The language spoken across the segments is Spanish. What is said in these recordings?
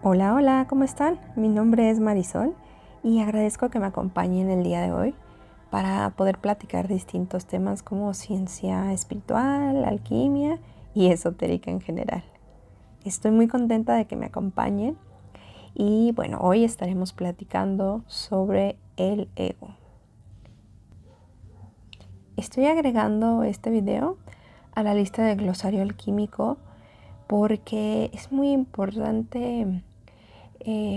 Hola, hola, ¿cómo están? Mi nombre es Marisol y agradezco que me acompañen el día de hoy para poder platicar distintos temas como ciencia espiritual, alquimia y esotérica en general. Estoy muy contenta de que me acompañen y bueno, hoy estaremos platicando sobre el ego. Estoy agregando este video a la lista de glosario alquímico porque es muy importante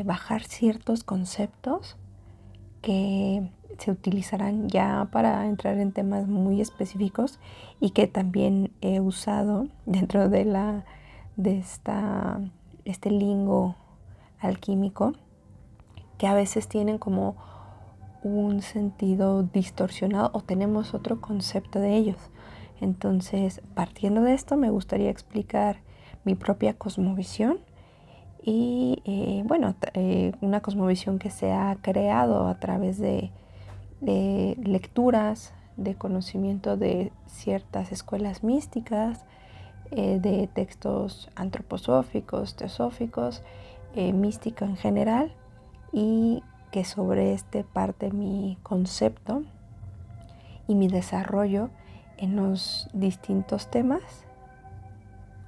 bajar ciertos conceptos que se utilizarán ya para entrar en temas muy específicos y que también he usado dentro de este lingo alquímico, que a veces tienen como un sentido distorsionado o tenemos otro concepto de ellos. Entonces, partiendo de esto, me gustaría explicar mi propia cosmovisión y una cosmovisión que se ha creado a través de lecturas, de conocimiento de ciertas escuelas místicas, de textos antroposóficos, teosóficos, mística en general, y que sobre este parte mi concepto y mi desarrollo en los distintos temas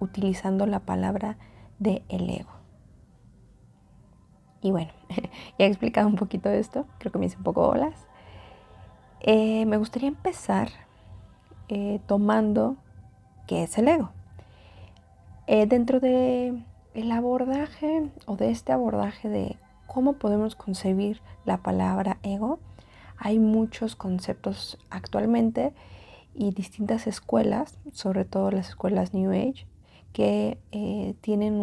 utilizando la palabra de el ego. Y bueno, ya he explicado un poquito de esto, creo que me hice un poco bolas. Me gustaría empezar tomando qué es el ego. Dentro de el abordaje o de este abordaje de cómo podemos concebir la palabra ego, hay muchos conceptos actualmente y distintas escuelas, sobre todo las escuelas New Age, que tienen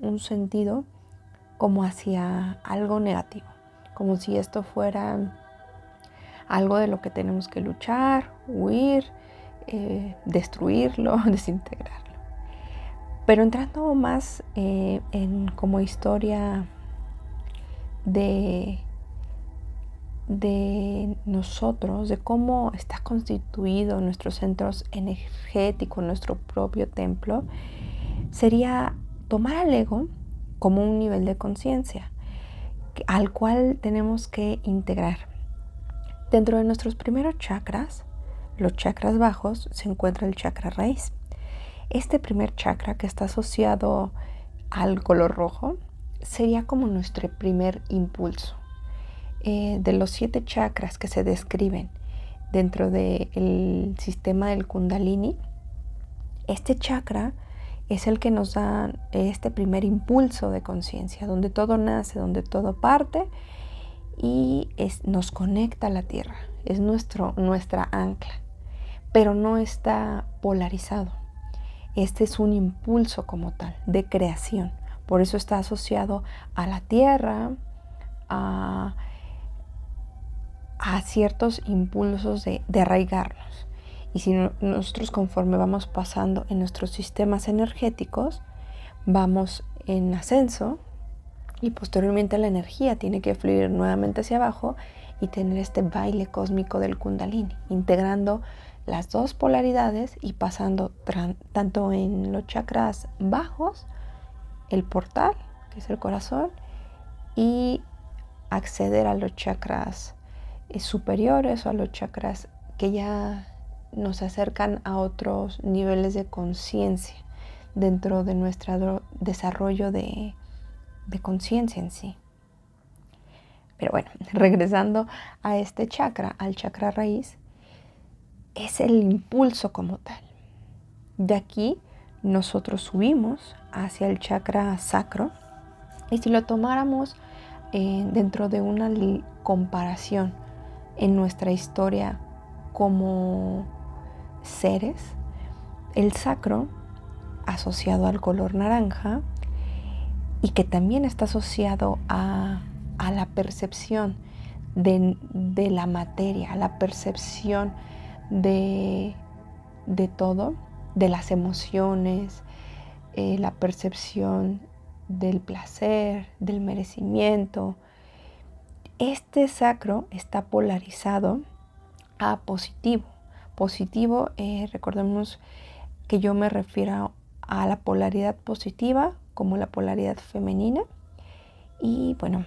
un sentido como hacia algo negativo, como si esto fuera algo de lo que tenemos que luchar, huir, destruirlo, desintegrarlo. Pero entrando más en como historia de nosotros, de cómo está constituido nuestros centros energéticos, nuestro propio templo, sería tomar al ego como un nivel de conciencia al cual tenemos que integrar. Dentro de nuestros primeros chakras, los chakras bajos, se encuentra el chakra raíz. Este primer chakra, que está asociado al color rojo, sería como nuestro primer impulso. De los 7 chakras que se describen dentro del sistema del Kundalini, este chakra es el que nos da este primer impulso de conciencia, donde todo nace, donde todo parte y nos conecta a la tierra. Es nuestra ancla, pero no está polarizado. Este es un impulso como tal, de creación. Por eso está asociado a la tierra, a ciertos impulsos de arraigarnos. Y si nosotros, conforme vamos pasando en nuestros sistemas energéticos, vamos en ascenso y posteriormente la energía tiene que fluir nuevamente hacia abajo y tener este baile cósmico del Kundalini, integrando las dos polaridades y pasando tanto en los chakras bajos, el portal, que es el corazón, y acceder a los chakras superiores o a los chakras que ya nos acercan a otros niveles de conciencia dentro de nuestro desarrollo de conciencia en sí. Pero bueno, regresando a este chakra, al chakra raíz, es el impulso como tal. De aquí nosotros subimos hacia el chakra sacro, y si lo tomáramos dentro de una comparación en nuestra historia como seres, el sacro, asociado al color naranja y que también está asociado a la percepción de la materia, a la percepción de todo, de las emociones, la percepción del placer, del merecimiento. Este sacro está polarizado a positivo. Positivo, recordemos que yo me refiero a la polaridad positiva como la polaridad femenina, Y bueno,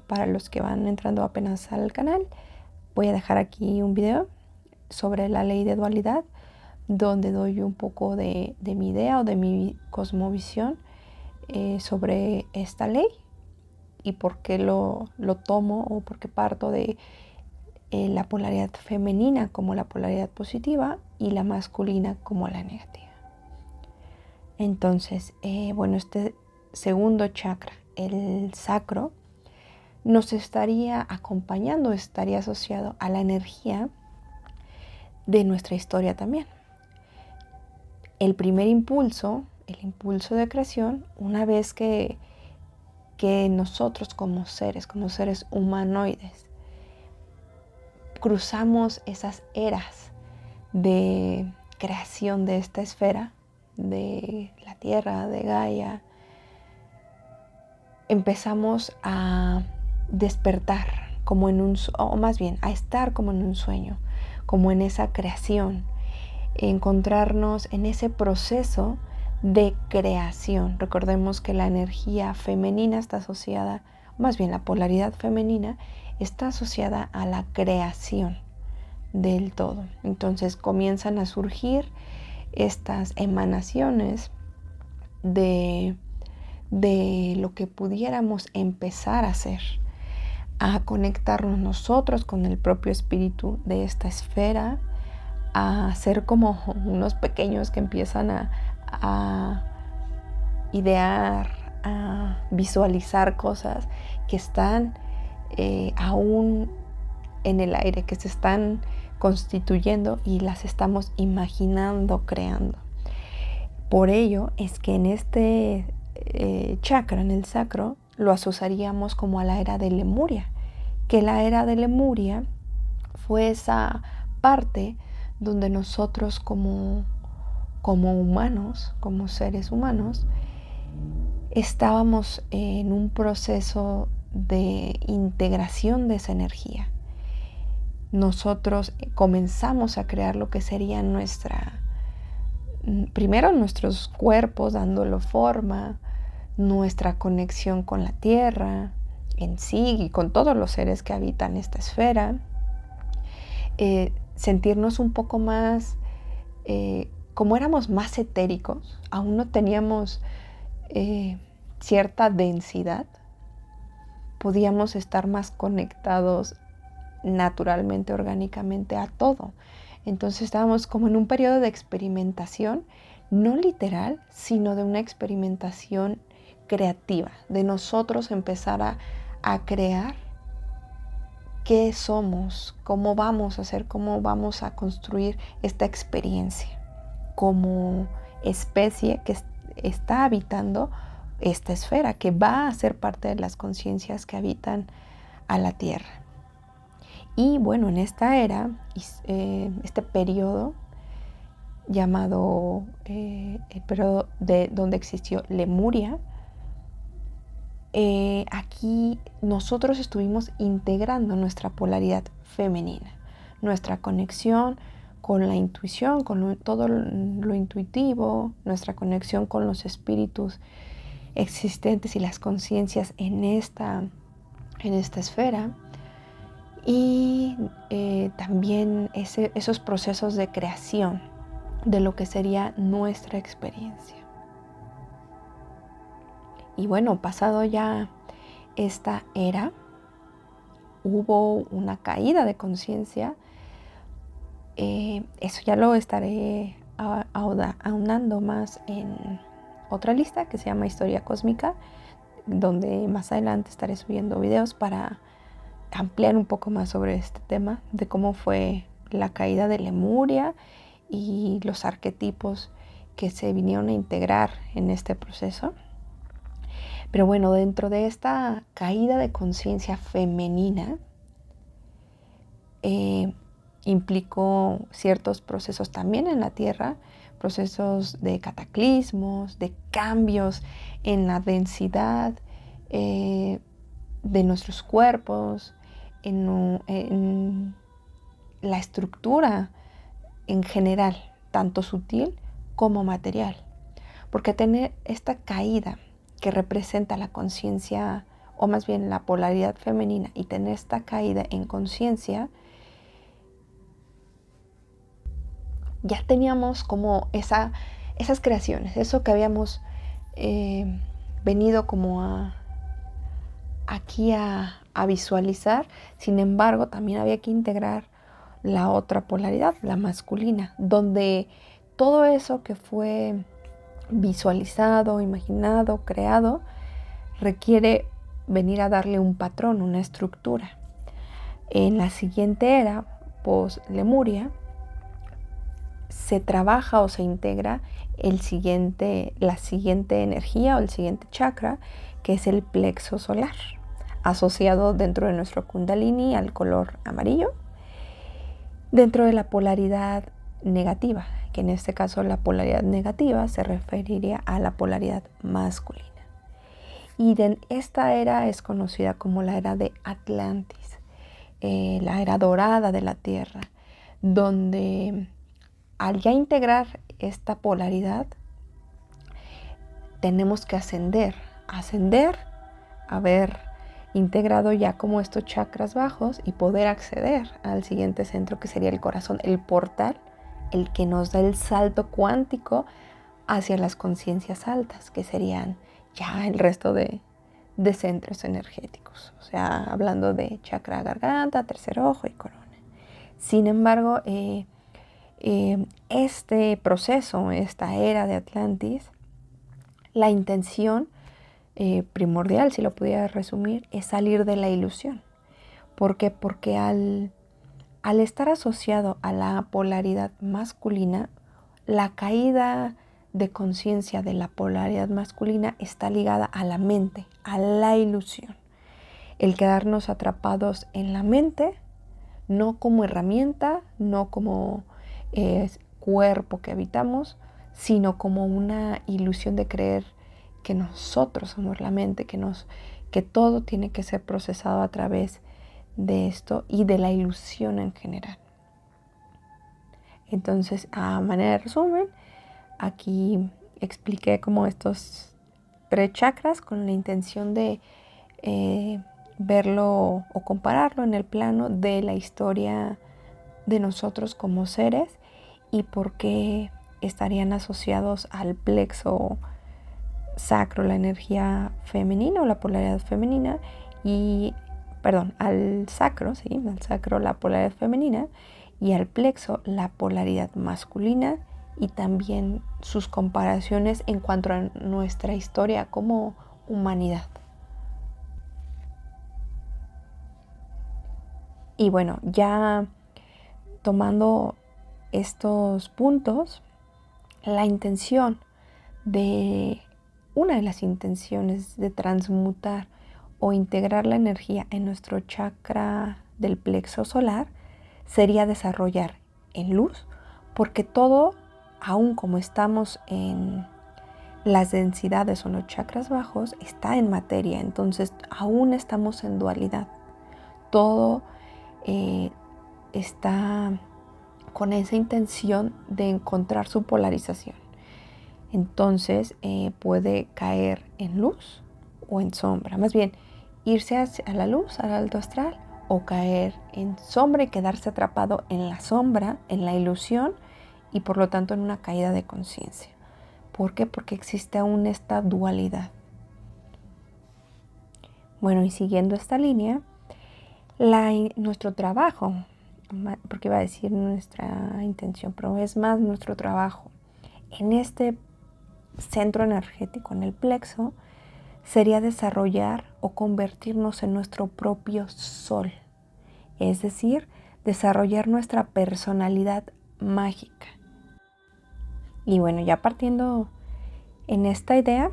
para los que van entrando apenas al canal, voy a dejar aquí un video sobre la ley de dualidad, donde doy un poco de mi idea o de mi cosmovisión sobre esta ley y por qué lo tomo o por qué parto de la polaridad femenina como la polaridad positiva y la masculina como la negativa. Entonces, bueno, este segundo chakra, el sacro, nos estaría acompañando, estaría asociado a la energía de nuestra historia también. El primer impulso, el impulso de creación, una vez que nosotros como seres humanoides, cruzamos esas eras de creación de esta esfera, de la Tierra, de Gaia, empezamos a despertar como en un, o más bien a estar como en un sueño, como en esa creación, encontrarnos en ese proceso de creación. Recordemos que la energía femenina está asociada, más bien la polaridad femenina está asociada a la creación del todo. Entonces comienzan a surgir estas emanaciones de lo que pudiéramos empezar a hacer, a conectarnos nosotros con el propio espíritu de esta esfera, a ser como unos pequeños que empiezan a idear, a visualizar cosas que están aún en el aire, que se están constituyendo y las estamos imaginando, creando. Por ello es que en este chakra, en el sacro, lo asociaríamos como a la era de Lemuria, que la era de Lemuria fue esa parte donde nosotros como humanos, como seres humanos, estábamos en un proceso de integración de esa energía. Nosotros comenzamos a crear lo que sería primero nuestros cuerpos, dándolo forma, nuestra conexión con la tierra en sí y con todos los seres que habitan esta esfera, sentirnos un poco más, como éramos más etéricos, aún no teníamos cierta densidad, podíamos estar más conectados naturalmente, orgánicamente a todo. Entonces estábamos como en un periodo de experimentación, no literal, sino de una experimentación creativa, de nosotros empezar a crear qué somos, cómo vamos a hacer, cómo vamos a construir esta experiencia como especie que está habitando esta esfera, que va a ser parte de las conciencias que habitan a la Tierra. Y bueno, en esta era, este periodo llamado el periodo de donde existió Lemuria, aquí nosotros estuvimos integrando nuestra polaridad femenina, nuestra conexión con la intuición, con todo lo intuitivo, nuestra conexión con los espíritus existentes y las conciencias en esta esfera, y también esos procesos de creación de lo que sería nuestra experiencia. Y bueno, pasado ya esta era, hubo una caída de conciencia. Eso ya lo estaré aunando más en otra lista que se llama Historia Cósmica, donde más adelante estaré subiendo videos para ampliar un poco más sobre este tema de cómo fue la caída de Lemuria y los arquetipos que se vinieron a integrar en este proceso. Pero bueno, dentro de esta caída de conciencia femenina, implicó ciertos procesos también en la Tierra, procesos de cataclismos, de cambios en la densidad de nuestros cuerpos, en la estructura en general, tanto sutil como material. Porque tener esta caída que representa la conciencia o más bien la polaridad femenina, y tener esta caída en conciencia, ya teníamos como esas creaciones, eso que habíamos venido como aquí a visualizar. Sin embargo, también había que integrar la otra polaridad, la masculina, donde todo eso que fue visualizado, imaginado, creado, requiere venir a darle un patrón, una estructura. En la siguiente era, post-Lemuria, se trabaja o se integra la siguiente energía o el siguiente chakra, que es el plexo solar, asociado dentro de nuestro Kundalini al color amarillo, dentro de la polaridad negativa, que en este caso la polaridad negativa se referiría a la polaridad masculina. Y esta era es conocida como la era de Atlantis, la era dorada de la Tierra, donde al ya integrar esta polaridad, tenemos que ascender, haber integrado ya como estos chakras bajos y poder acceder al siguiente centro, que sería el corazón, el portal, el que nos da el salto cuántico hacia las conciencias altas, que serían ya el resto de centros energéticos, o sea, hablando de chakra garganta, tercer ojo y corona. Sin embargo, este proceso, esta era de Atlantis, la intención primordial, si lo pudiera resumir, es salir de la ilusión. ¿Por qué? Porque al estar asociado a la polaridad masculina, la caída de conciencia de la polaridad masculina está ligada a la mente, a la ilusión. El quedarnos atrapados en la mente, no como herramienta, no como cuerpo que habitamos, sino como una ilusión de creer que nosotros somos la mente, que todo tiene que ser procesado a través de esto y de la ilusión en general. Entonces, a manera de resumen, aquí expliqué como estos 3 chakras con la intención de verlo o compararlo en el plano de la historia de nosotros como seres y por qué estarían asociados al plexo sacro, la energía femenina o la polaridad femenina, al sacro, la polaridad femenina, y al plexo la polaridad masculina, y también sus comparaciones en cuanto a nuestra historia como humanidad. Y bueno, ya tomando estos puntos, una de las intenciones de transmutar o integrar la energía en nuestro chakra del plexo solar sería desarrollar en luz, porque todo, aun como estamos en las densidades o en los chakras bajos, está en materia, entonces aún estamos en dualidad. Todo está con esa intención de encontrar su polarización. Entonces puede caer en luz o en sombra, más bien irse a la luz, al alto astral, o caer en sombra y quedarse atrapado en la sombra, en la ilusión, y por lo tanto en una caída de conciencia. ¿Por qué? Porque existe aún esta dualidad. Bueno, y siguiendo esta línea, nuestro trabajo, porque iba a decir nuestra intención, pero es más nuestro trabajo en este centro energético, en el plexo, sería desarrollar o convertirnos en nuestro propio sol, es decir, desarrollar nuestra personalidad mágica. Y bueno, ya partiendo en esta idea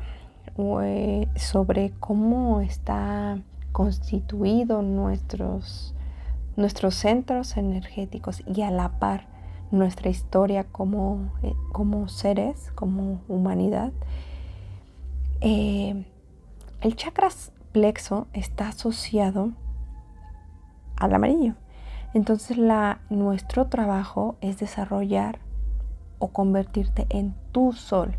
sobre cómo está constituido nuestros centros energéticos y a la par nuestra historia como seres, como humanidad, el chakra plexo está asociado al amarillo. Entonces nuestro trabajo es desarrollar o convertirte en tu sol,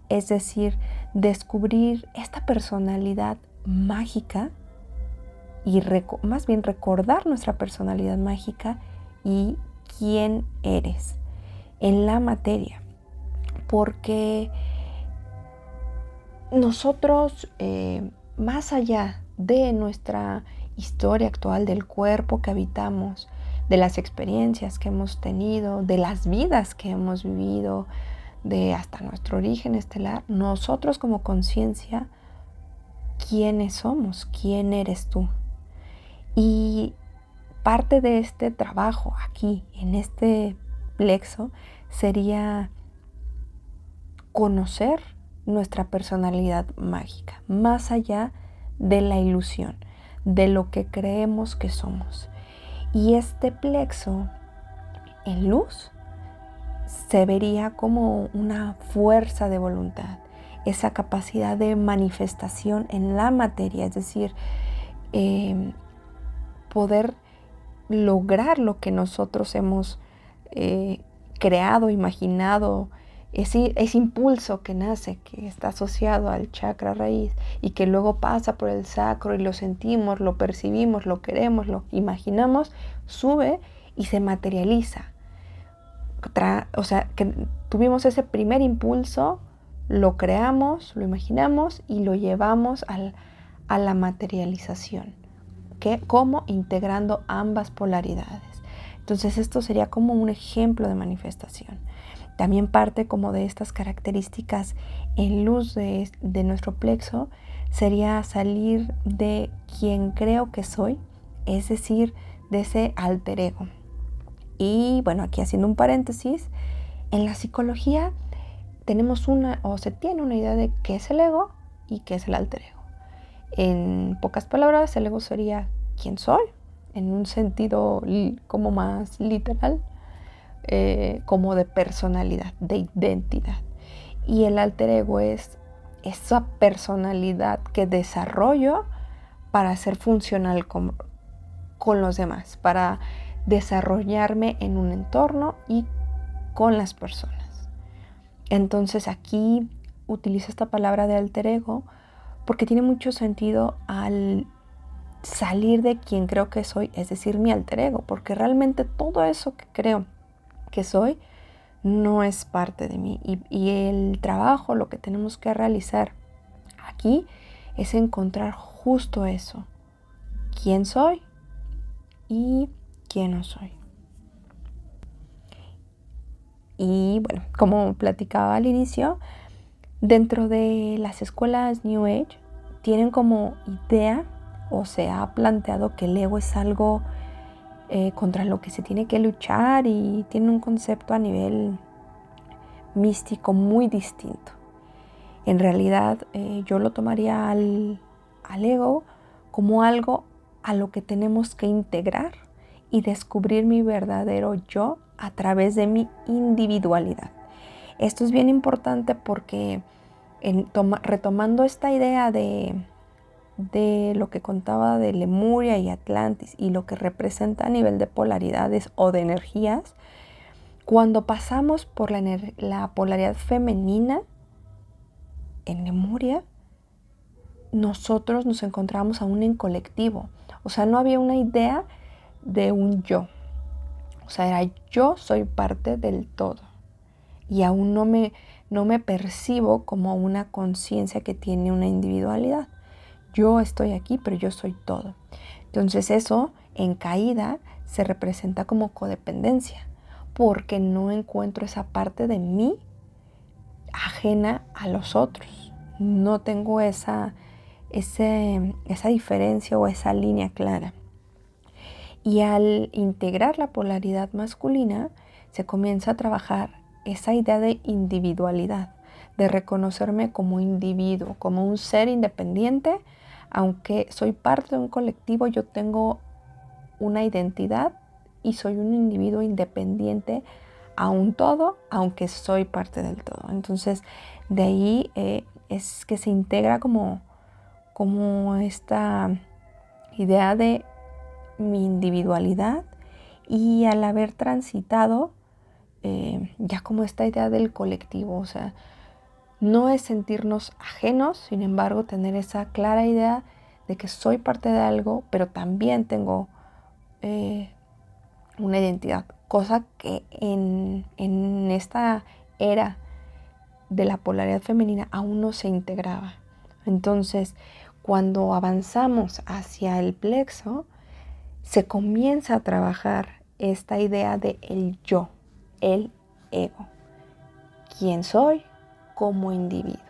es decir, descubrir esta personalidad mágica y más bien recordar nuestra personalidad mágica y quién eres en la materia. Porque nosotros, más allá de nuestra historia actual, del cuerpo que habitamos, de las experiencias que hemos tenido, de las vidas que hemos vivido, de hasta nuestro origen estelar, nosotros como conciencia, ¿quiénes somos? ¿Quién eres tú? Y parte de este trabajo aquí, en este plexo, sería conocer nuestra personalidad mágica, más allá de la ilusión, de lo que creemos que somos. Y este plexo en luz se vería como una fuerza de voluntad, esa capacidad de manifestación en la materia, es decir, poder lograr lo que nosotros hemos creado, imaginado, ese impulso que nace, que está asociado al chakra raíz y que luego pasa por el sacro y lo sentimos, lo percibimos, lo queremos, lo imaginamos, sube y se materializa. O sea, que tuvimos ese primer impulso, lo creamos, lo imaginamos y lo llevamos a la materialización. ¿Cómo? Integrando ambas polaridades. Entonces esto sería como un ejemplo de manifestación. También parte como de estas características en luz de nuestro plexo sería salir de quien creo que soy, es decir, de ese alter ego. Y bueno, aquí haciendo un paréntesis, en la psicología tenemos se tiene una idea de qué es el ego y qué es el alter ego. En pocas palabras, el ego sería quién soy, en un sentido como más literal, como de personalidad, de identidad. Y el alter ego es esa personalidad que desarrollo para ser funcional con los demás, para desarrollarme en un entorno y con las personas. Entonces aquí utilizo esta palabra de alter ego porque tiene mucho sentido al salir de quien creo que soy, es decir, mi alter ego, porque realmente todo eso que creo que soy no es parte de mí. Y el trabajo, lo que tenemos que realizar aquí es encontrar justo eso, quién soy y quién no soy. Y bueno, como platicaba al inicio, dentro de las escuelas New Age tienen como idea o se ha planteado que el ego es algo contra lo que se tiene que luchar y tiene un concepto a nivel místico muy distinto. En realidad yo lo tomaría al ego como algo a lo que tenemos que integrar y descubrir mi verdadero yo a través de mi individualidad. Esto es bien importante porque retomando esta idea de lo que contaba de Lemuria y Atlantis y lo que representa a nivel de polaridades o de energías, cuando pasamos por la polaridad femenina en Lemuria, nosotros nos encontramos aún en colectivo. O sea, no había una idea de un yo. O sea, era yo soy parte del todo. Y aún no me percibo como una conciencia que tiene una individualidad. Yo estoy aquí, pero yo soy todo. Entonces eso, en caída, se representa como codependencia, porque no encuentro esa parte de mí ajena a los otros. No tengo esa diferencia o esa línea clara. Y al integrar la polaridad masculina, se comienza a trabajar esa idea de individualidad, de reconocerme como individuo, como un ser independiente. Aunque soy parte de un colectivo, yo tengo una identidad y soy un individuo independiente a un todo, aunque soy parte del todo. Entonces, de ahí es que se integra como esta idea de mi individualidad y al haber transitado ya como esta idea del colectivo, o sea, no es sentirnos ajenos, sin embargo, tener esa clara idea de que soy parte de algo, pero también tengo una identidad, cosa que en esta era de la polaridad femenina aún no se integraba. Entonces, cuando avanzamos hacia el plexo, se comienza a trabajar esta idea de el yo, el ego, quién soy como individuo.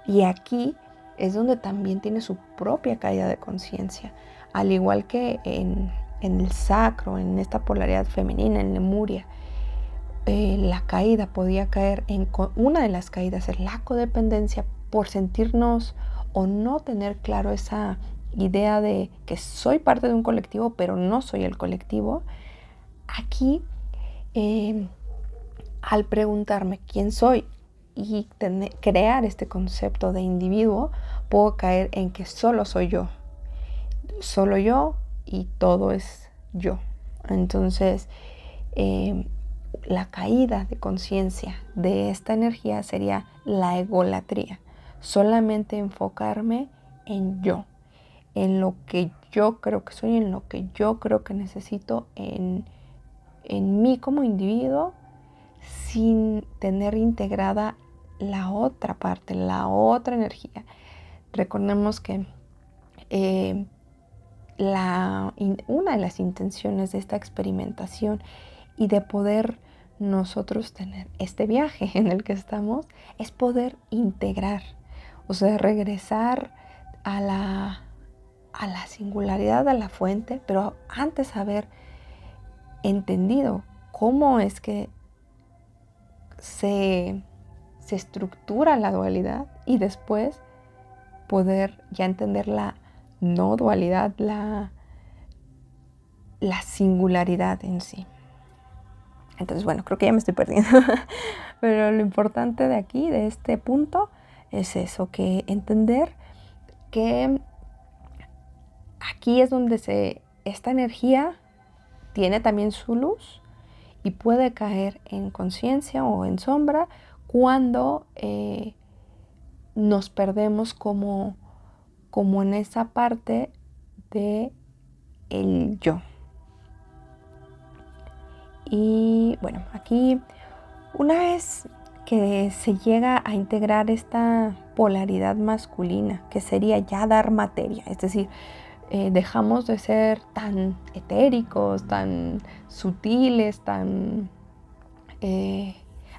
Y aquí es donde también tiene su propia caída de conciencia, al igual que en el sacro, en esta polaridad femenina, en Lemuria. La caída podía caer en una de las caídas es la codependencia por sentirnos o no tener claro esa idea de que soy parte de un colectivo pero no soy el colectivo. Aquí al preguntarme quién soy y crear este concepto de individuo, puedo caer en que solo soy yo y todo es yo. Entonces la caída de conciencia de esta energía sería la egolatría, solamente enfocarme en yo, en lo que yo creo que soy, en lo que yo creo que necesito, en mí como individuo, sin tener integrada la otra parte, la otra energía. Recordemos que una de las intenciones de esta experimentación y de poder nosotros tener este viaje en el que estamos es poder integrar, o sea, regresar a la singularidad, a la fuente, pero antes haber entendido cómo es que se estructura la dualidad y después poder ya entender la no dualidad, la singularidad en sí. Entonces, bueno, creo que ya me estoy perdiendo. Pero lo importante de aquí, de este punto, es eso, que entender que aquí es donde esta energía tiene también su luz y puede caer en conciencia o en sombra cuando nos perdemos como en esa parte de el yo. Y bueno, aquí una vez que se llega a integrar esta polaridad masculina, que sería ya dar materia, es decir, dejamos de ser tan etéricos, tan sutiles,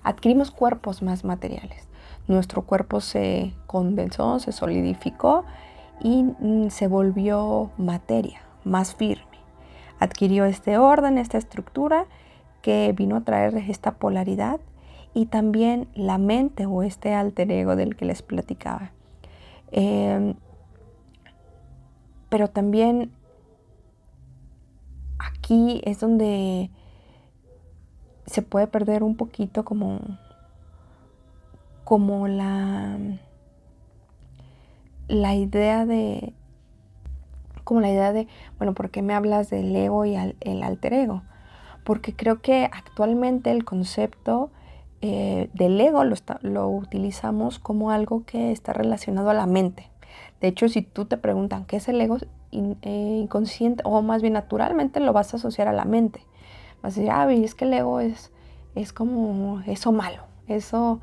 adquirimos cuerpos más materiales. Nuestro cuerpo se condensó, se solidificó y se volvió materia, más firme. Adquirió este orden, esta estructura que vino a traer esta polaridad y también la mente o este alter ego del que les platicaba. Pero también aquí es donde se puede perder un poquito como la idea de, bueno, ¿por qué me hablas del ego y el alter ego? Porque creo que actualmente el concepto del ego lo utilizamos como algo que está relacionado a la mente. De hecho, si tú te preguntan qué es el ego inconsciente, o más bien naturalmente lo vas a asociar a la mente. Vas a decir, es que el ego es como eso malo, eso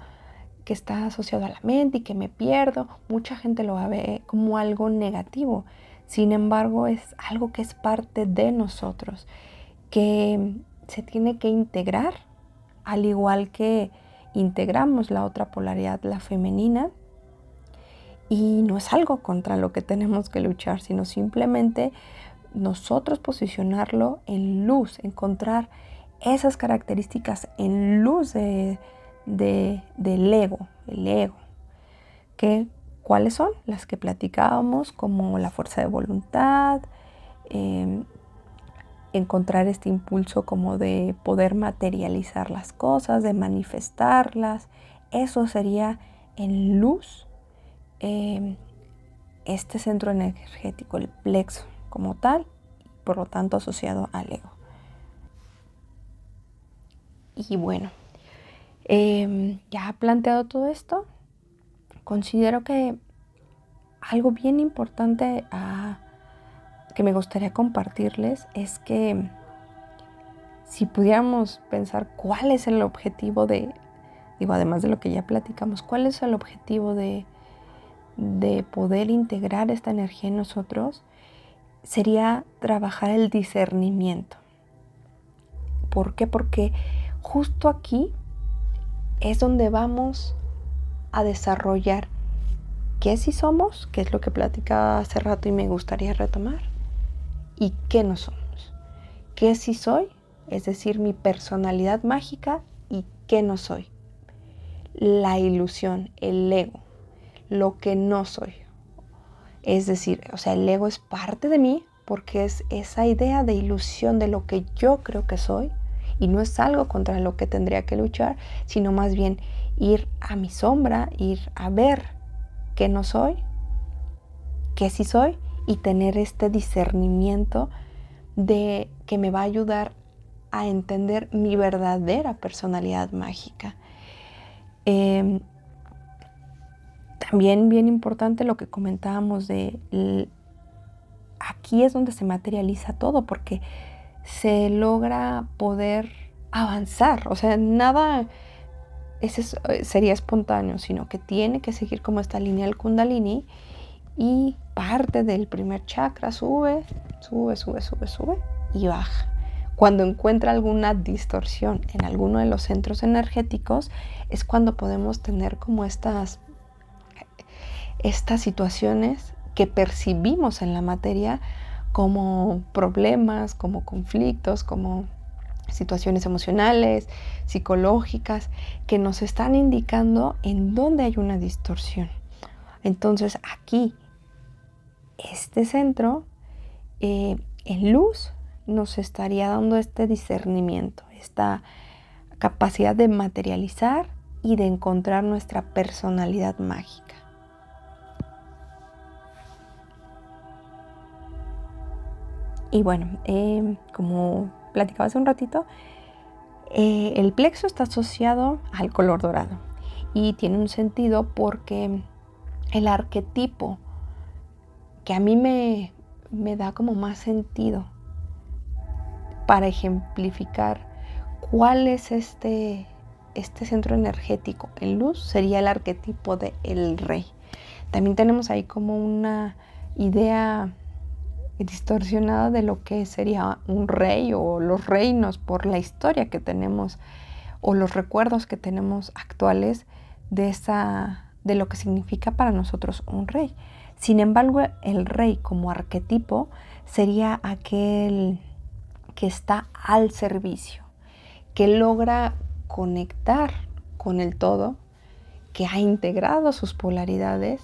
que está asociado a la mente y que me pierdo. Mucha gente lo ve como algo negativo. Sin embargo, es algo que es parte de nosotros, que se tiene que integrar, al igual que integramos la otra polaridad, la femenina, y no es algo contra lo que tenemos que luchar, sino simplemente nosotros posicionarlo en luz, encontrar esas características en luz del ego, el ego, que ¿cuáles son? Las que platicábamos, como la fuerza de voluntad, encontrar este impulso como de poder materializar las cosas, de manifestarlas. Eso sería en luz este centro energético, el plexo como tal, por lo tanto asociado al ego. Y bueno, ya planteado todo esto, considero que algo bien importante a que me gustaría compartirles es que si pudiéramos pensar cuál es el objetivo además de lo que ya platicamos, cuál es el objetivo de poder integrar esta energía en nosotros, sería trabajar el discernimiento. ¿Por qué? Porque justo aquí es donde vamos a desarrollar qué sí somos, que es lo que platicaba hace rato y me gustaría retomar, y qué no somos. ¿Qué sí soy? Es decir, mi personalidad mágica, y qué no soy. La ilusión, el ego, lo que no soy. Es decir, el ego es parte de mí porque es esa idea de ilusión de lo que yo creo que soy, y no es algo contra lo que tendría que luchar, sino más bien ir a mi sombra, ir a ver qué no soy, qué sí soy, y tener este discernimiento de que me va a ayudar a entender mi verdadera personalidad mágica. También bien importante lo que comentábamos aquí es donde se materializa todo, porque se logra poder avanzar. Nada sería espontáneo, sino que tiene que seguir como esta línea del Kundalini, y parte del primer chakra sube y baja. Cuando encuentra alguna distorsión en alguno de los centros energéticos, es cuando podemos tener como estas situaciones que percibimos en la materia como problemas, como conflictos, como situaciones emocionales, psicológicas, que nos están indicando en dónde hay una distorsión. Entonces aquí, este centro en luz nos estaría dando este discernimiento, esta capacidad de materializar y de encontrar nuestra personalidad mágica. Y bueno, como platicaba hace un ratito, el plexo está asociado al color dorado, y tiene un sentido porque el arquetipo que a mí me da como más sentido para ejemplificar cuál es este centro energético en luz sería el arquetipo de el rey. También tenemos ahí como una idea distorsionada de lo que sería un rey o los reinos, por la historia que tenemos o los recuerdos que tenemos actuales de lo que significa para nosotros un rey. Sin embargo, el rey como arquetipo sería aquel que está al servicio, que logra conectar con el todo, que ha integrado sus polaridades,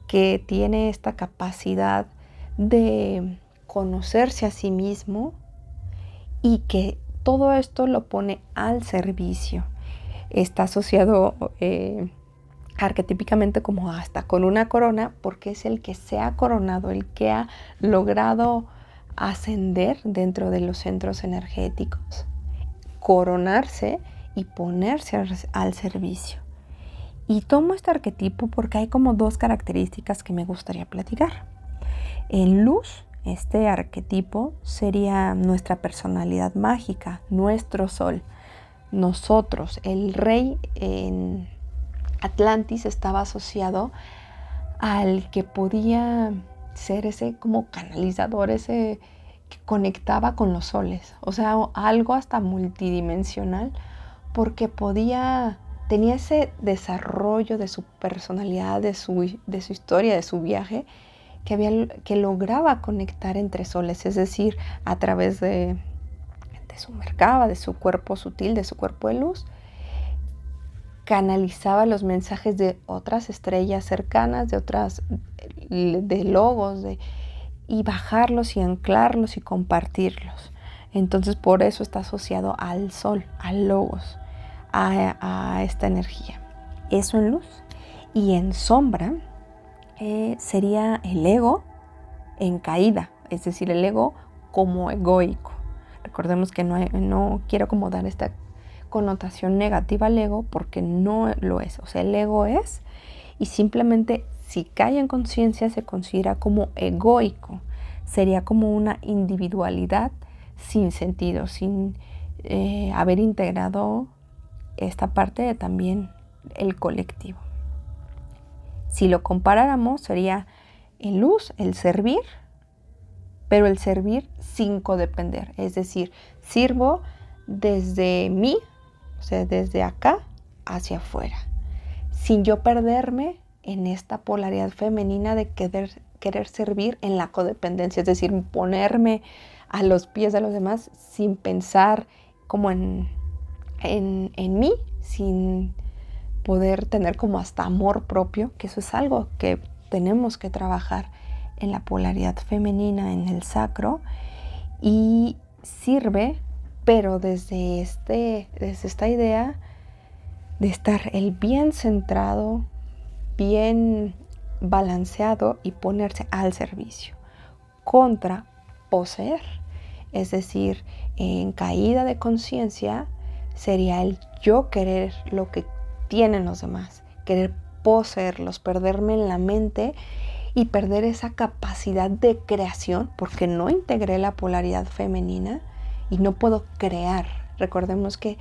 que tiene esta capacidad de conocerse a sí mismo, y que todo esto lo pone al servicio. Está asociado arquetípicamente como hasta con una corona, porque es el que se ha coronado, el que ha logrado ascender dentro de los centros energéticos, coronarse y ponerse al servicio. Y tomo este arquetipo porque hay como dos características que me gustaría platicar. En luz, este arquetipo sería nuestra personalidad mágica, nuestro sol, nosotros. El rey en Atlantis estaba asociado al que podía ser ese como canalizador, ese que conectaba con los soles, algo hasta multidimensional, porque tenía ese desarrollo de su personalidad, de su historia, de su viaje, que lograba conectar entre soles, es decir, a través de su Merkaba, de su cuerpo sutil, de su cuerpo de luz, canalizaba los mensajes de otras estrellas cercanas, de logos, y bajarlos y anclarlos y compartirlos. Entonces, por eso está asociado al sol, al logos, a esta energía. Eso en luz. Y en sombra sería el ego en caída, es decir, el ego como egoico. Recordemos que no quiero como dar esta connotación negativa al ego, porque no lo es. El ego es, y simplemente si cae en conciencia se considera como egoico, sería como una individualidad sin sentido, sin haber integrado esta parte de también el colectivo. Si lo comparáramos, sería en luz el servir, pero el servir sin codepender. Es decir, sirvo desde mí, o sea, desde acá hacia afuera, sin yo perderme en esta polaridad femenina de querer servir en la codependencia. Es decir, ponerme a los pies de los demás sin pensar como en mí, sin poder tener como hasta amor propio, que eso es algo que tenemos que trabajar en la polaridad femenina, en el sacro, y sirve, pero desde esta idea de estar el bien centrado, bien balanceado y ponerse al servicio, contra poseer. Es decir, en caída de conciencia sería el yo querer lo que tienen los demás, querer poseerlos, perderme en la mente y perder esa capacidad de creación, porque no integré la polaridad femenina y no puedo crear. Recordemos que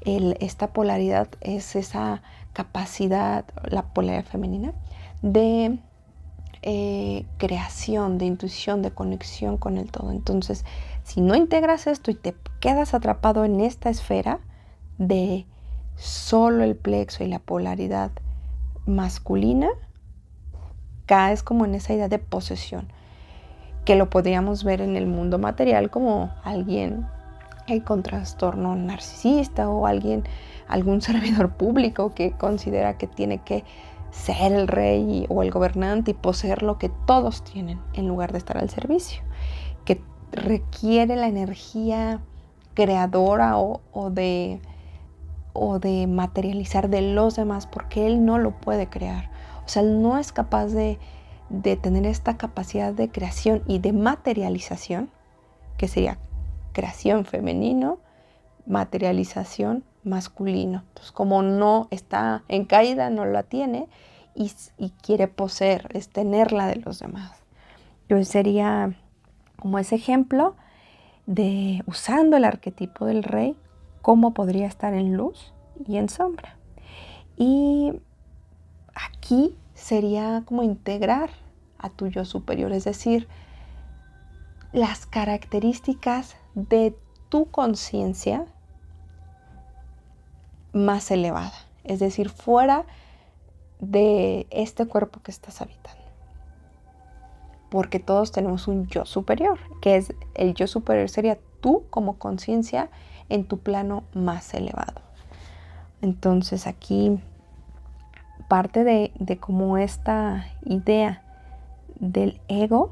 esta polaridad es esa capacidad, la polaridad femenina, de creación, de intuición, de conexión con el todo. Entonces, si no integras esto y te quedas atrapado en esta esfera de solo el plexo y la polaridad masculina, caes como en esa idea de posesión, que lo podríamos ver en el mundo material como alguien con trastorno narcisista o algún servidor público que considera que tiene que ser el rey o el gobernante y poseer lo que todos tienen en lugar de estar al servicio, que requiere la energía creadora o de materializar de los demás porque él no lo puede crear. O sea, él no es capaz de tener esta capacidad de creación y de materialización, que sería creación femenino, materialización masculino. Entonces, como no está en caída, no la tiene y quiere poseer, es tenerla de los demás. Yo sería como ese ejemplo de, usando el arquetipo del rey, cómo podría estar en luz y en sombra. Y aquí sería como integrar a tu yo superior, es decir, las características de tu conciencia más elevada, es decir, fuera de este cuerpo que estás habitando. Porque todos tenemos un yo superior, que es el yo superior sería tú como conciencia en tu plano más elevado. Entonces aquí parte de como esta idea del ego,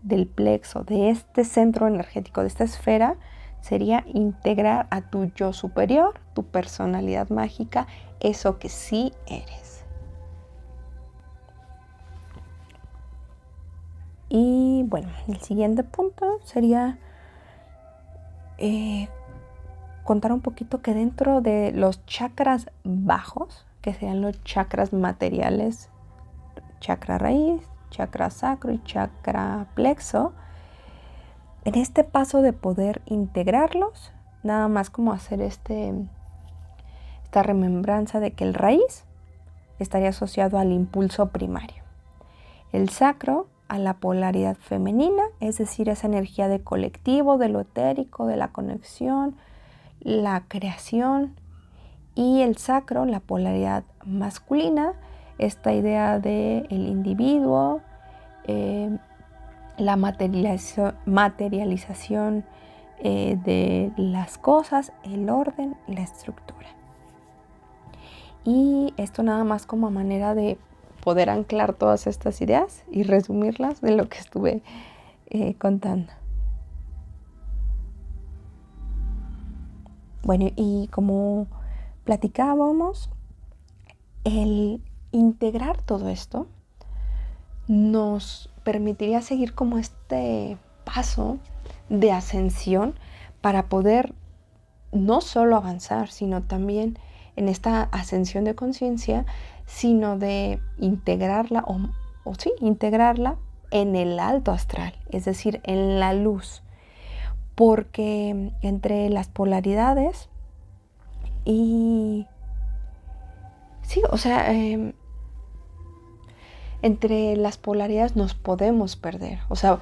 del plexo, de este centro energético, de esta esfera, sería integrar a tu yo superior, tu personalidad mágica, eso que sí eres. Y bueno, el siguiente punto sería contar un poquito que dentro de los chakras bajos, que serían los chakras materiales, chakra raíz, chakra sacro y chakra plexo, en este paso de poder integrarlos, nada más como hacer esta remembranza de que el raíz estaría asociado al impulso primario, el sacro a la polaridad femenina, es decir, esa energía de colectivo, de lo etérico, de la conexión, la creación, y el sacro, la polaridad masculina, esta idea del individuo, la materialización de las cosas, el orden, la estructura. Y esto nada más como manera de poder anclar todas estas ideas y resumirlas de lo que estuve contando. Bueno, y como platicábamos, el integrar todo esto nos permitiría seguir como este paso de ascensión para poder no solo avanzar, sino también en esta ascensión de conciencia, sino de integrarla, integrarla en el alto astral, es decir, en la luz, porque entre las polaridades y sí, o sea, entre las polaridades nos podemos perder, o sea,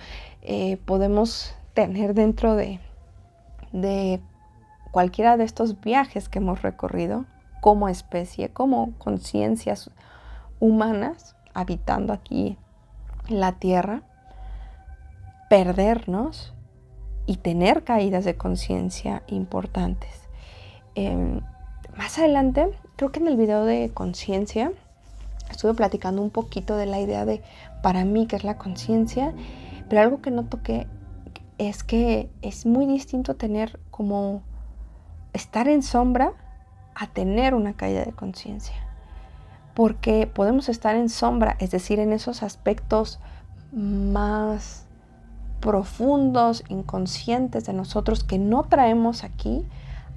podemos tener dentro de cualquiera de estos viajes que hemos recorrido como especie, como conciencias humanas habitando aquí la Tierra, perdernos y tener caídas de conciencia importantes. Más adelante, creo que en el video de conciencia, estuve platicando un poquito de la idea de, para mí, qué es la conciencia, pero algo que no toqué es que es muy distinto tener como estar en sombra a tener una caída de conciencia. Porque podemos estar en sombra, es decir, en esos aspectos más profundos, inconscientes de nosotros que no traemos aquí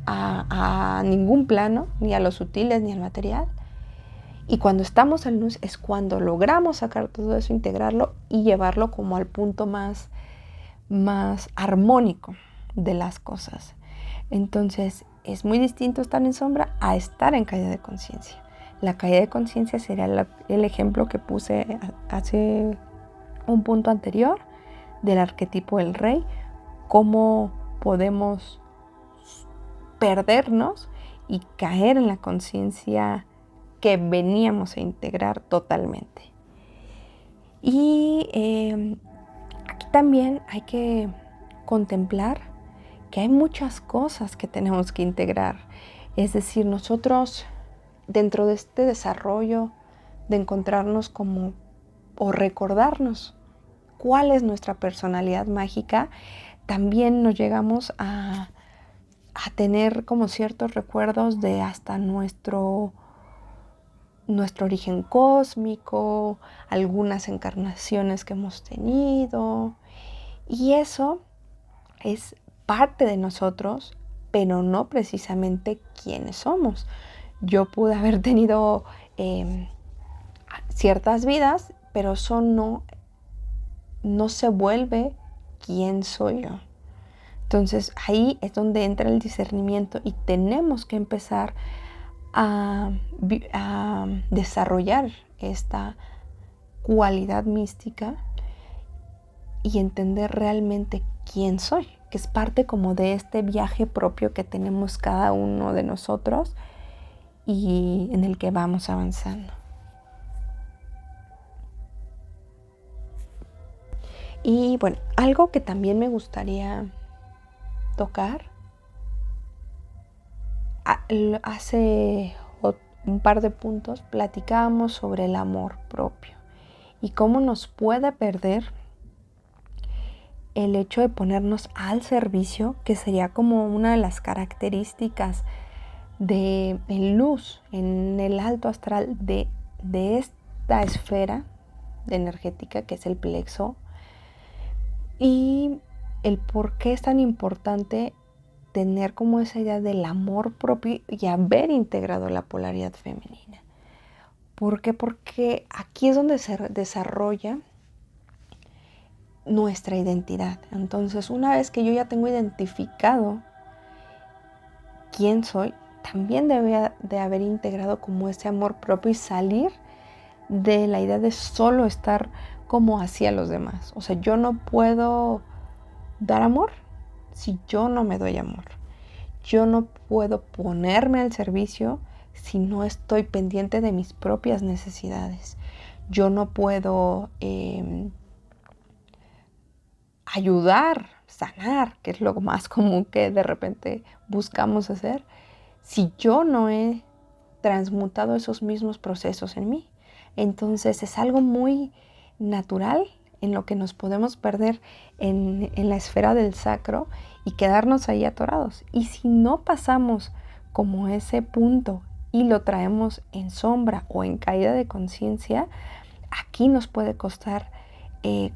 a ningún plano, ni a los sutiles ni al material. Y cuando estamos en luz es cuando logramos sacar todo eso, integrarlo y llevarlo como al punto más armónico de las cosas. Entonces es muy distinto estar en sombra a estar en caída de conciencia. La caída de conciencia sería el ejemplo que puse hace un punto anterior del arquetipo del rey, cómo podemos perdernos y caer en la conciencia que veníamos a integrar totalmente. Y aquí también hay que contemplar que hay muchas cosas que tenemos que integrar. Es decir, nosotros dentro de este desarrollo de encontrarnos como o recordarnos cuál es nuestra personalidad mágica, también nos llegamos a tener como ciertos recuerdos de hasta nuestro origen cósmico, algunas encarnaciones que hemos tenido, y eso es parte de nosotros, pero no precisamente quiénes somos. Yo pude haber tenido ciertas vidas, pero eso no se vuelve quién soy yo. Entonces ahí es donde entra el discernimiento y tenemos que empezar a desarrollar esta cualidad mística y entender realmente quién soy, que es parte como de este viaje propio que tenemos cada uno de nosotros y en el que vamos avanzando. Y bueno, algo que también me gustaría tocar, hace un par de puntos platicábamos sobre el amor propio y cómo nos puede perder el hecho de ponernos al servicio, que sería como una de las características de luz en el alto astral de esta esfera energética que es el plexo, y el por qué es tan importante tener como esa idea del amor propio y haber integrado la polaridad femenina. ¿Por qué? Porque aquí es donde se desarrolla nuestra identidad. Entonces, una vez que yo ya tengo identificado quién soy, también debe de haber integrado como ese amor propio y salir de la idea de solo estar como hacia los demás. O sea, yo no puedo dar amor si yo no me doy amor. Yo no puedo ponerme al servicio si no estoy pendiente de mis propias necesidades. Yo no puedo ayudar, sanar, que es lo más común que de repente buscamos hacer, si yo no he transmutado esos mismos procesos en mí. Entonces es algo muy natural en lo que nos podemos perder en la esfera del sacro y quedarnos ahí atorados. Y si no pasamos como ese punto y lo traemos en sombra o en caída de conciencia, aquí nos puede costar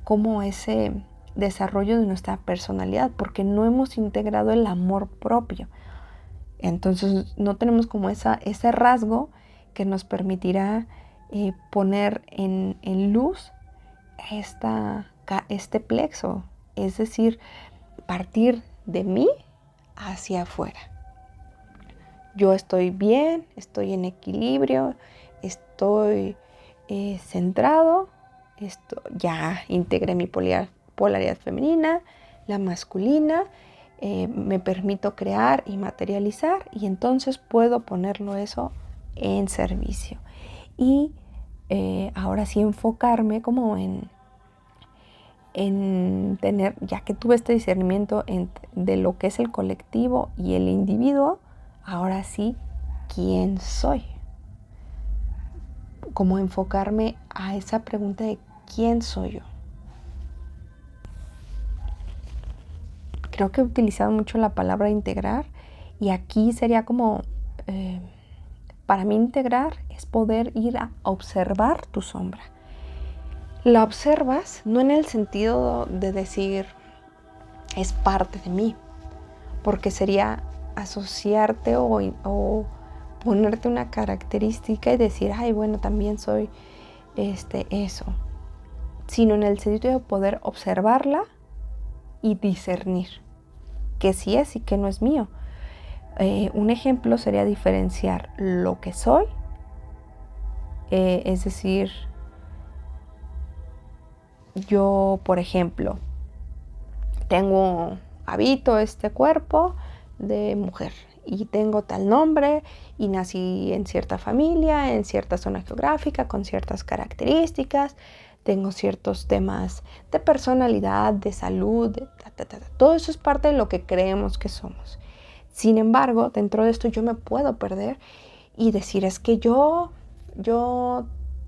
como ese desarrollo de nuestra personalidad, porque no hemos integrado el amor propio. Entonces no tenemos como ese rasgo que nos permitirá poner en luz este plexo, es decir, partir de mí hacia afuera. Yo estoy bien, estoy en equilibrio, estoy centrado, ya integré mi polaridad femenina, la masculina, me permito crear y materializar, y entonces puedo ponerlo eso en servicio. Y ahora sí enfocarme como en tener, ya que tuve este discernimiento de lo que es el colectivo y el individuo, ahora sí, ¿quién soy? Como enfocarme a esa pregunta de ¿quién soy yo? Creo que he utilizado mucho la palabra integrar, y aquí sería como, para mí integrar es poder ir a observar tu sombra. La observas no en el sentido de decir es parte de mí, porque sería asociarte o ponerte una característica y decir, ay, bueno, también soy eso, sino en el sentido de poder observarla y discernir que sí es y que no es mío. Un ejemplo sería diferenciar lo que soy, es decir, yo, por ejemplo, habito este cuerpo de mujer y tengo tal nombre y nací en cierta familia, en cierta zona geográfica, con ciertas características, tengo ciertos temas de personalidad, de salud, todo eso es parte de lo que creemos que somos. Sin embargo, dentro de esto yo me puedo perder y decir, es que yo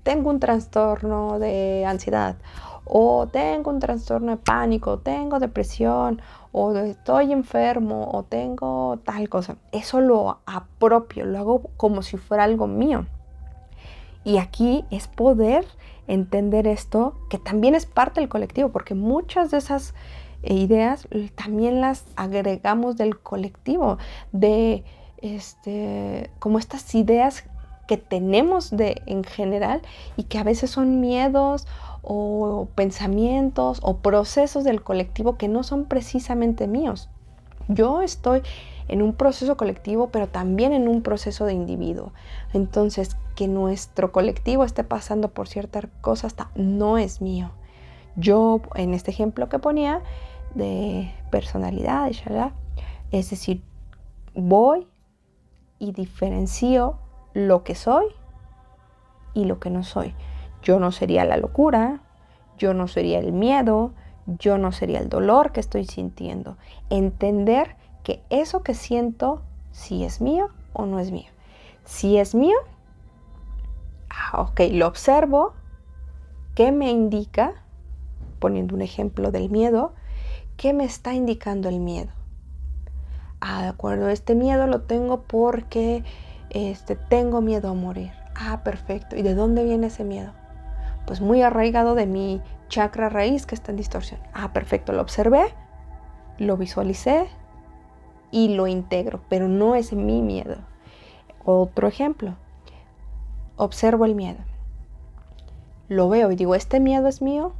tengo un trastorno de ansiedad, o tengo un trastorno de pánico, o tengo depresión, o estoy enfermo, o tengo tal cosa. Eso lo apropio, lo hago como si fuera algo mío. Y aquí es poder entender esto, que también es parte del colectivo, porque muchas de esas ideas también las agregamos del colectivo, de como estas ideas que tenemos en general y que a veces son miedos o pensamientos o procesos del colectivo que no son precisamente míos. Yo estoy en un proceso colectivo, pero también en un proceso de individuo. Entonces, que nuestro colectivo esté pasando por ciertas cosas no es mío. Yo, en este ejemplo que ponía de personalidad, es decir, voy y diferencio lo que soy y lo que no soy. Yo no sería la locura, yo no sería el miedo, yo no sería el dolor que estoy sintiendo. Entender que eso que siento, si es mío o no es mío. Si es mío, ok, lo observo. ¿Qué me indica? Poniendo un ejemplo del miedo, ¿qué me está indicando el miedo? De acuerdo, este miedo lo tengo porque tengo miedo a morir. Perfecto. ¿Y de dónde viene ese miedo? Pues muy arraigado de mi chakra raíz que está en distorsión. Perfecto, lo observé, lo visualicé y lo integro, pero no es mi miedo. Otro ejemplo, observo el miedo. Lo veo y digo, ¿este miedo es mío?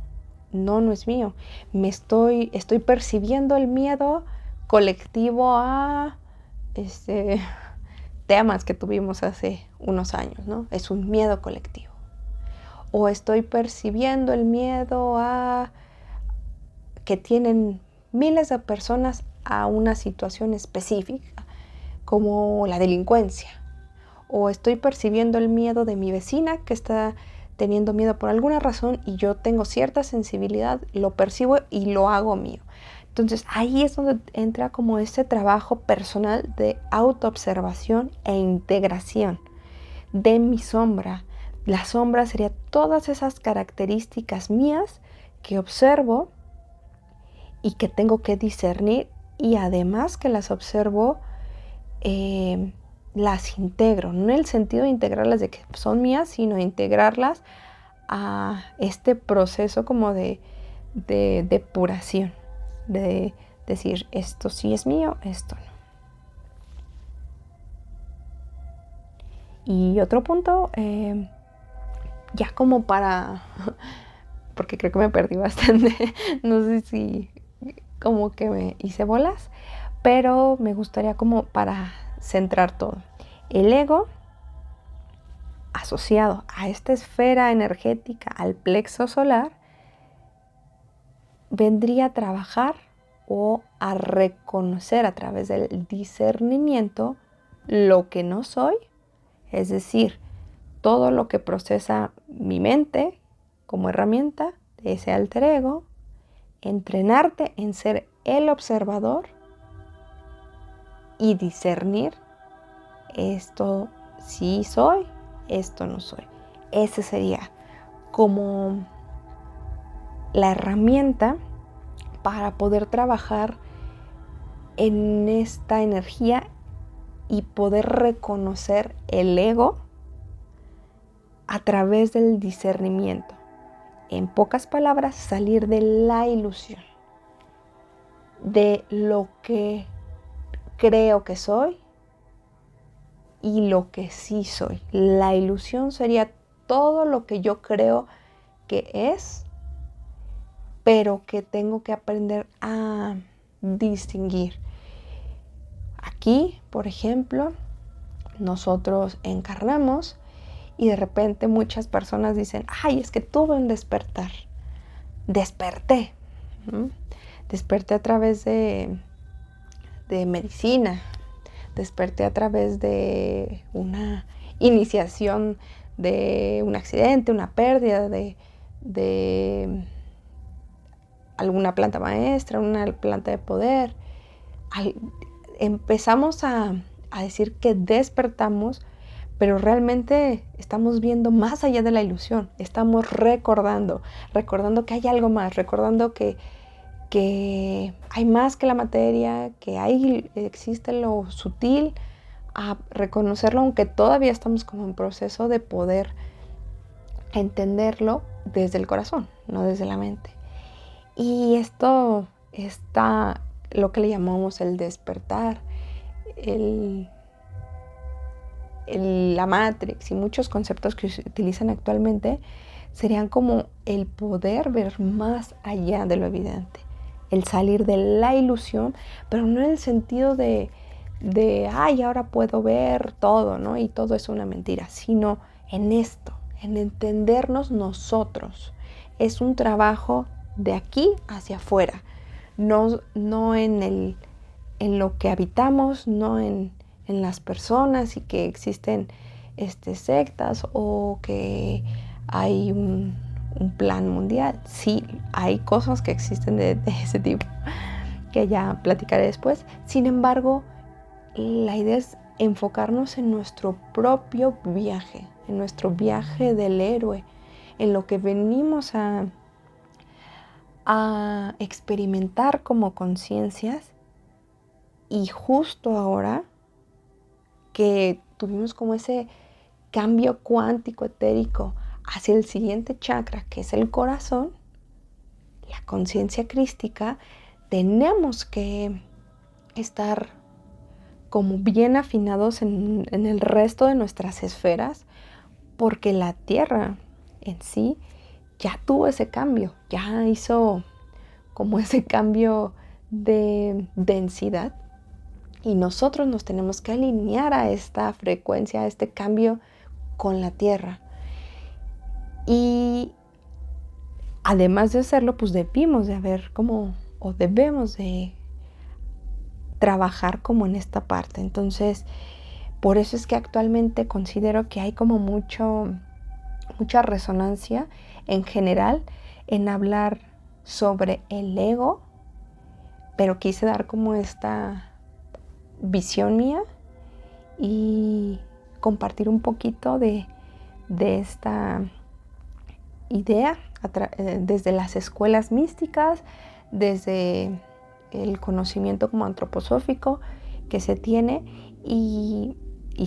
No, no es mío. Estoy percibiendo el miedo colectivo a temas que tuvimos hace unos años, ¿no? Es un miedo colectivo. O estoy percibiendo el miedo que tienen miles de personas a una situación específica, como la delincuencia. O estoy percibiendo el miedo de mi vecina que está teniendo miedo por alguna razón y yo tengo cierta sensibilidad, lo percibo y lo hago mío. Entonces ahí es donde entra como este trabajo personal de autoobservación e integración de mi sombra. La sombra sería todas esas características mías que observo y que tengo que discernir, y además que las observo, las integro, no en el sentido de integrarlas de que son mías, sino integrarlas a este proceso como de depuración, de decir esto sí es mío, esto no. Y otro punto, ya como para porque creo que me perdí bastante. No sé si como que me hice bolas, pero me gustaría como para centrar todo. El ego asociado a esta esfera energética, al plexo solar, vendría a trabajar o a reconocer a través del discernimiento lo que no soy, es decir, todo lo que procesa mi mente como herramienta de ese alter ego, entrenarte en ser el observador y discernir esto sí soy, esto no soy. Ese sería como la herramienta para poder trabajar en esta energía y poder reconocer el ego a través del discernimiento. En pocas palabras, salir de la ilusión, de lo que creo que soy y lo que sí soy. La ilusión sería todo lo que yo creo que es, pero que tengo que aprender a distinguir. Aquí, por ejemplo, nosotros encarnamos y de repente muchas personas dicen, ay, es que tuve un despertar. Desperté. ¿Mm? Desperté a través de medicina. Desperté a través de una iniciación de un accidente, una pérdida de alguna planta maestra, una planta de poder. Empezamos a decir que despertamos, pero realmente estamos viendo más allá de la ilusión. Estamos recordando que hay algo más, recordando que hay más que la materia, que existe lo sutil, a reconocerlo, aunque todavía estamos como en proceso de poder entenderlo desde el corazón, no desde la mente. Y esto está lo que le llamamos el despertar, la Matrix y muchos conceptos que se utilizan actualmente serían como el poder ver más allá de lo evidente, el salir de la ilusión, pero no en el sentido de ay, ahora puedo ver todo, ¿no? Y todo es una mentira, sino en esto, en entendernos nosotros. Es un trabajo de aquí hacia afuera, no en lo que habitamos, no en las personas y que existen sectas o que hay un plan mundial. Sí, hay cosas que existen de ese tipo, que ya platicaré después. Sin embargo, la idea es enfocarnos en nuestro propio viaje, en nuestro viaje del héroe, en lo que venimos a experimentar como conciencias. Y justo ahora que tuvimos como ese cambio cuántico, etérico, hacia el siguiente chakra, que es el corazón, la conciencia crística, tenemos que estar como bien afinados en el resto de nuestras esferas, porque la Tierra en sí ya tuvo ese cambio, ya hizo como ese cambio de densidad. Y nosotros nos tenemos que alinear a esta frecuencia, a este cambio con la Tierra. Y además de hacerlo, pues debemos de debemos de trabajar como en esta parte. Entonces, por eso es que actualmente considero que hay como mucha resonancia en general en hablar sobre el ego, pero quise dar como esta visión mía y compartir un poquito de esta idea desde las escuelas místicas, desde el conocimiento como antroposófico que se tiene y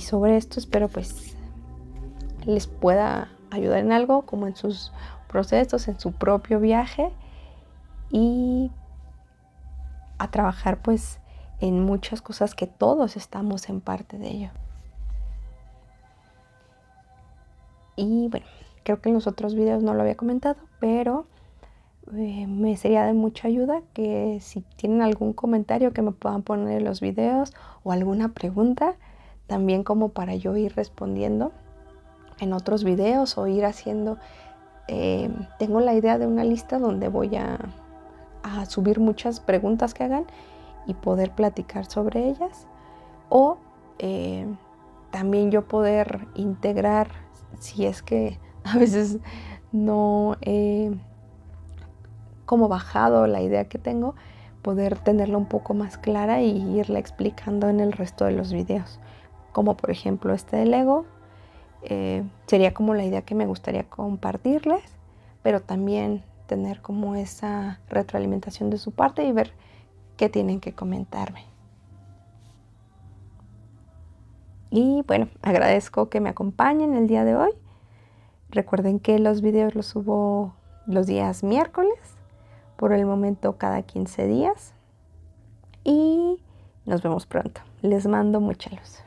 sobre esto espero pues les pueda ayudar en algo como en sus procesos, en su propio viaje y a trabajar pues en muchas cosas que todos estamos en parte de ello. Y bueno, creo que en los otros videos no lo había comentado, pero me sería de mucha ayuda que si tienen algún comentario que me puedan poner en los videos o alguna pregunta, también como para yo ir respondiendo en otros videos o ir haciendo. Tengo la idea de una lista donde voy a subir muchas preguntas que hagan y poder platicar sobre ellas, o también yo poder integrar, si es que a veces no he como bajado la idea que tengo, poder tenerla un poco más clara y irla explicando en el resto de los videos, como por ejemplo este del ego. Sería como la idea que me gustaría compartirles, pero también tener como esa retroalimentación de su parte y ver qué tienen que comentarme. Y bueno, agradezco que me acompañen el día de hoy. Recuerden que los videos los subo los días miércoles, por el momento cada 15 días. Y nos vemos pronto. Les mando mucha luz.